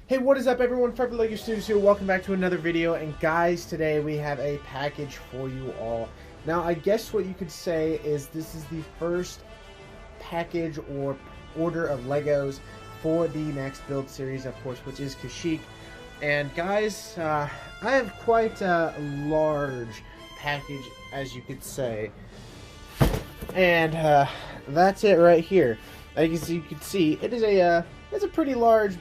Hey, what is up everyone? Pepper Lego Studios here. Welcome back to another video. And guys, today we have a package for you all. Now, I guess what you could say is this is the first package or order of Legos for the next build series, of course, which is Kashyyyk. And guys, I have quite a large package, as you could say. And that's it right here. As you can see, it is it's a pretty large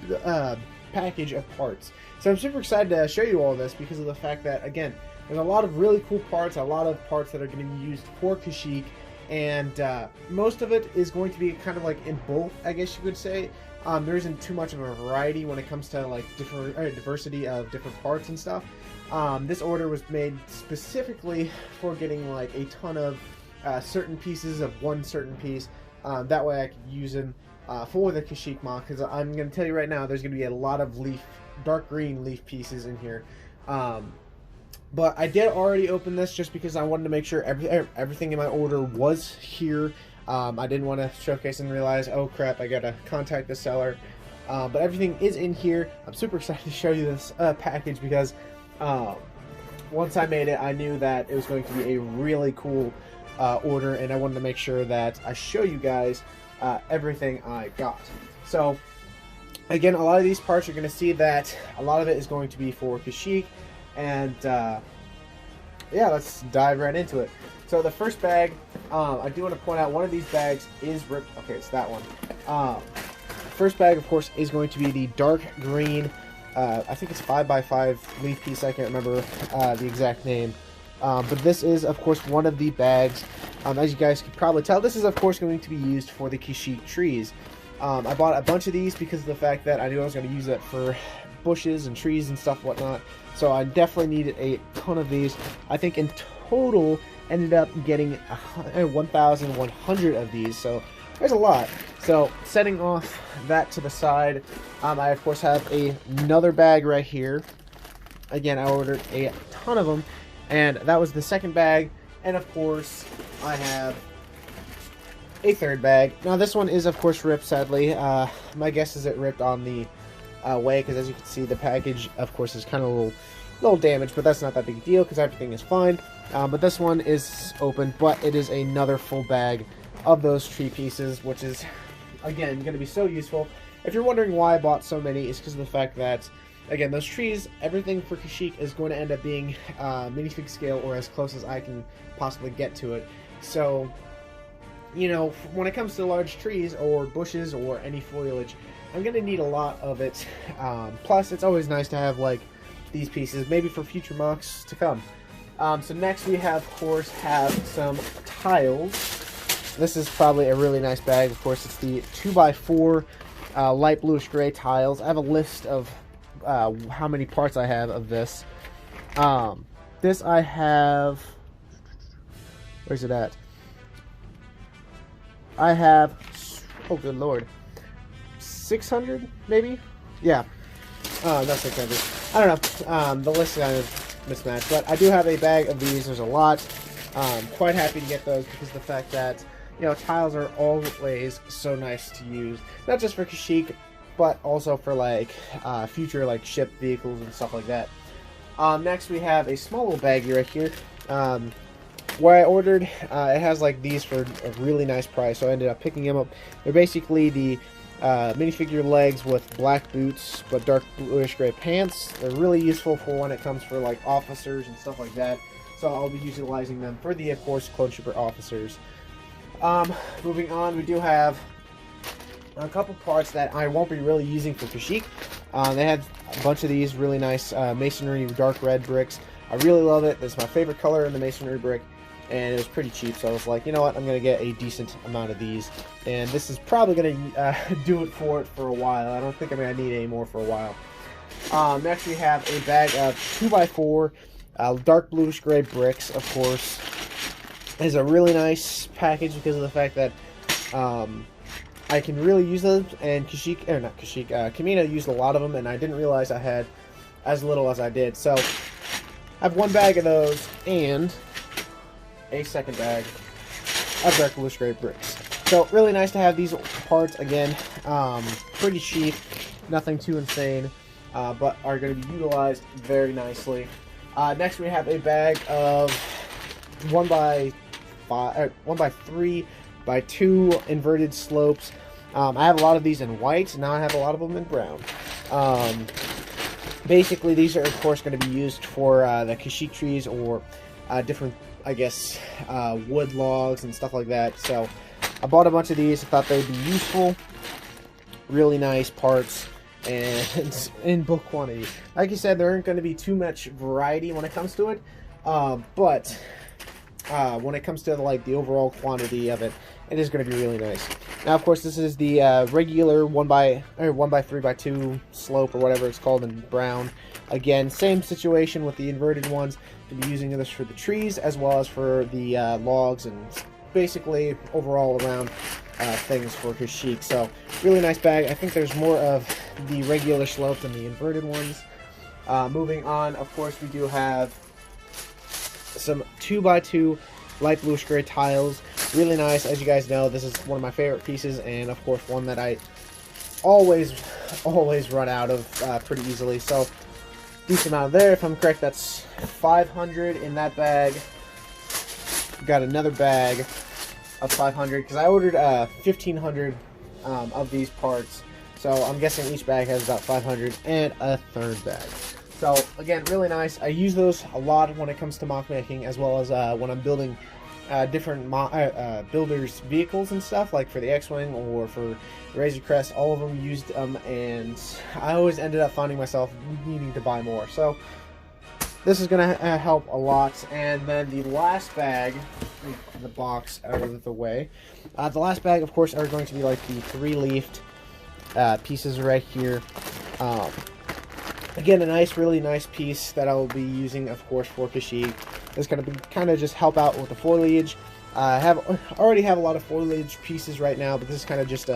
package of parts. So I'm super excited to show you all this because of the fact that, again, there's a lot of really cool parts, a lot of parts that are going to be used for Kashyyyk, and most of it is going to be kind of like in bulk, I guess you could say. There isn't too much of a variety when it comes to like diversity of different parts and stuff. This order was made specifically for getting like a ton of certain pieces of one certain piece. That way I could use them for the Kashyyyk mod, because I'm going to tell you right now there's going to be a lot of dark green leaf pieces in here. But I did already open this just because I wanted to make sure everything in my order was here. I didn't want to showcase and realize, oh crap, I got to contact the seller. But everything is in here. I'm super excited to show you this package because once I made it, I knew that it was going to be a really cool order, and I wanted to make sure that I show you guys everything I got. So again, a lot of these parts, you're going to see that a lot of it is going to be for Kashyyyk, and yeah, let's dive right into it. So the first bag, I do want to point out one of these bags is ripped. Okay, it's that one. First bag, of course, is going to be the dark green, I think it's 5x5 leaf piece. I can't remember the exact name. But this is, of course, one of the bags. As you guys can probably tell, this is, of course, going to be used for the Kashyyyk trees. I bought a bunch of these because of the fact that I knew I was going to use it for bushes and trees and stuff whatnot. So I definitely needed a ton of these. I think in total ended up getting 1,100 of these. So there's a lot. So setting off that to the side, I, of course, have another bag right here. Again, I ordered a ton of them. And that was the second bag, and of course, I have a third bag. Now, this one is, of course, ripped, sadly. My guess is it ripped on the way, because as you can see, the package, of course, is kind of a little damaged, but that's not that big a deal, because everything is fine. But this one is open, but it is another full bag of those tree pieces, which is, again, going to be so useful. If you're wondering why I bought so many, it's because of the fact that, again, those trees, everything for Kashyyyk is going to end up being minifig scale, or as close as I can possibly get to it. So, you know, when it comes to large trees or bushes or any foliage, I'm going to need a lot of it. Plus, it's always nice to have, like, these pieces, maybe for future mocks to come. So next we have, of course, some tiles. This is probably a really nice bag. Of course, it's the 2x4 light bluish gray tiles. I have a list of how many parts I have of this. This I have, where's it at? I have, oh good lord, 600 maybe? Yeah, not 600. I don't know, the list is kind of mismatched, but I do have a bag of these. There's a lot. Quite happy to get those because of the fact that, you know, tiles are always so nice to use, not just for Kashyyyk, but also for like future like ship vehicles and stuff like that. Next we have a small little baggie right here, where I ordered, it has like these for a really nice price, so I ended up picking them up. They're basically the minifigure legs with black boots but dark bluish gray pants. They're really useful for when it comes for like officers and stuff like that, so I'll be utilizing them for the, of course, clone trooper officers. Moving on, we do have a couple parts that I won't be really using for Kashyyyk. They have a bunch of these really nice masonry dark red bricks. I really love it. It's my favorite color in the masonry brick, and it was pretty cheap, so I was like, you know what, I'm going to get a decent amount of these. And this is probably going to do it for a while. I don't think I'm going to need any more for a while. Next we have a bag of 2x4 dark bluish gray bricks, of course. It's a really nice package because of the fact that I can really use them, and Kashyyyk, or not Kashyyyk, Kamino used a lot of them, and I didn't realize I had as little as I did. So, I have one bag of those, and a second bag of dark bluish gray bricks. So, really nice to have these parts, again, pretty cheap, nothing too insane. but are going to be utilized very nicely. Next, we have a bag of 1x3 by 2 inverted slopes. I have a lot of these in white, now I have a lot of them in brown. Basically, these are, of course, going to be used for the Kashyyyk trees or different, I guess, wood logs and stuff like that. So I bought a bunch of these. I thought they'd be useful. Really nice parts and in bulk quantity. Like I said, there aren't going to be too much variety when it comes to it, but when it comes to like the overall quantity of it, it is going to be really nice. Now, of course, this is the regular 1x3x2 slope or whatever it's called in brown. Again, same situation with the inverted ones. To be using this for the trees as well as for the logs and basically overall around things for Kashyyyk. So really nice bag. I think there's more of the regular slope than the inverted ones. Moving on, of course, we do have some 2x2 light bluish gray tiles. Really nice. As you guys know, this is one of my favorite pieces, and of course one that I always run out of pretty easily. So decent amount there. If I'm correct, that's 500 in that bag. Got another bag of 500 because I ordered 1,500 of these parts. So I'm guessing each bag has about 500 and a third bag. So again, really nice. I use those a lot when it comes to mock making, as well as when I'm building different builders' vehicles and stuff, like for the X-Wing or for Razor Crest. All of them used them, and I always ended up finding myself needing to buy more. So this is going to help a lot. And then the last bag, the box out of the way. The last bag, of course, are going to be like the 3-leafed pieces right here. Again, a nice, really nice piece that I will be using, of course, for Kashyyyk. It's going to be kind of just help out with the foliage. I already have a lot of foliage pieces right now, but this is kind of just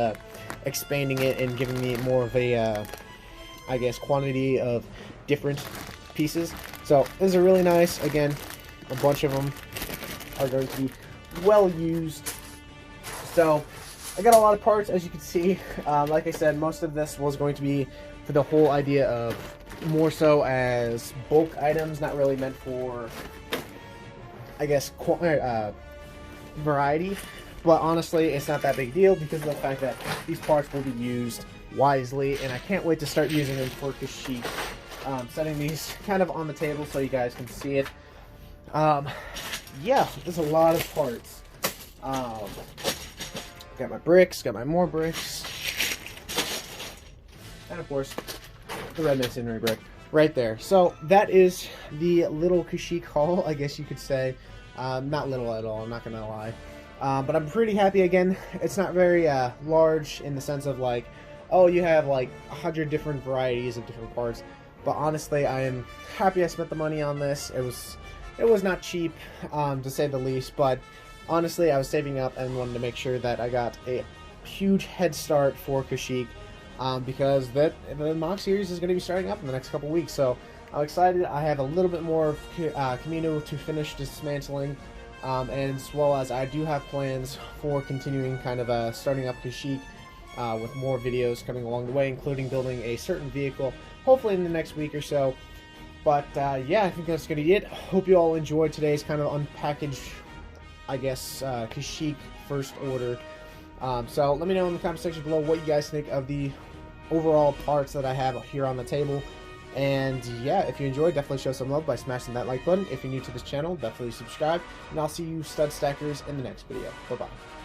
expanding it and giving me more of a, I guess, quantity of different pieces. So these are really nice. Again, a bunch of them are going to be well used. So I got a lot of parts, as you can see. Like I said, most of this was going to be for the whole idea of more so as bulk items, not really meant for, I guess, variety. But honestly, it's not that big a deal because of the fact that these parts will be used wisely, and I can't wait to start using them for Kashyyyk. Setting these kind of on the table so you guys can see it. Yeah, there's a lot of parts. Got my bricks, got my more bricks, and of course the red masonry brick right there. So that is the little Kashyyyk haul, I guess you could say. Not little at all, I'm not gonna lie. But I'm pretty happy. Again, it's not very large in the sense of like, oh, you have like 100 different varieties of different parts. But honestly, I am happy I spent the money on this. It was not cheap, to say the least, but honestly, I was saving up and wanted to make sure that I got a huge head start for Kashyyyk, because the mock series is going to be starting up in the next couple weeks. So I'm excited. I have a little bit more of Kamino to finish dismantling, and as well as I do have plans for continuing kind of starting up Kashyyyk with more videos coming along the way, including building a certain vehicle, hopefully in the next week or so. But yeah, I think that's going to be it. Hope you all enjoyed today's kind of unpackaged, I guess, Kashyyyk first order. So let me know in the comment section below what you guys think of the overall parts that I have here on the table. And yeah, if you enjoyed, definitely show some love by smashing that like button. If you're new to this channel, definitely subscribe. And I'll see you stud stackers in the next video. Bye-bye.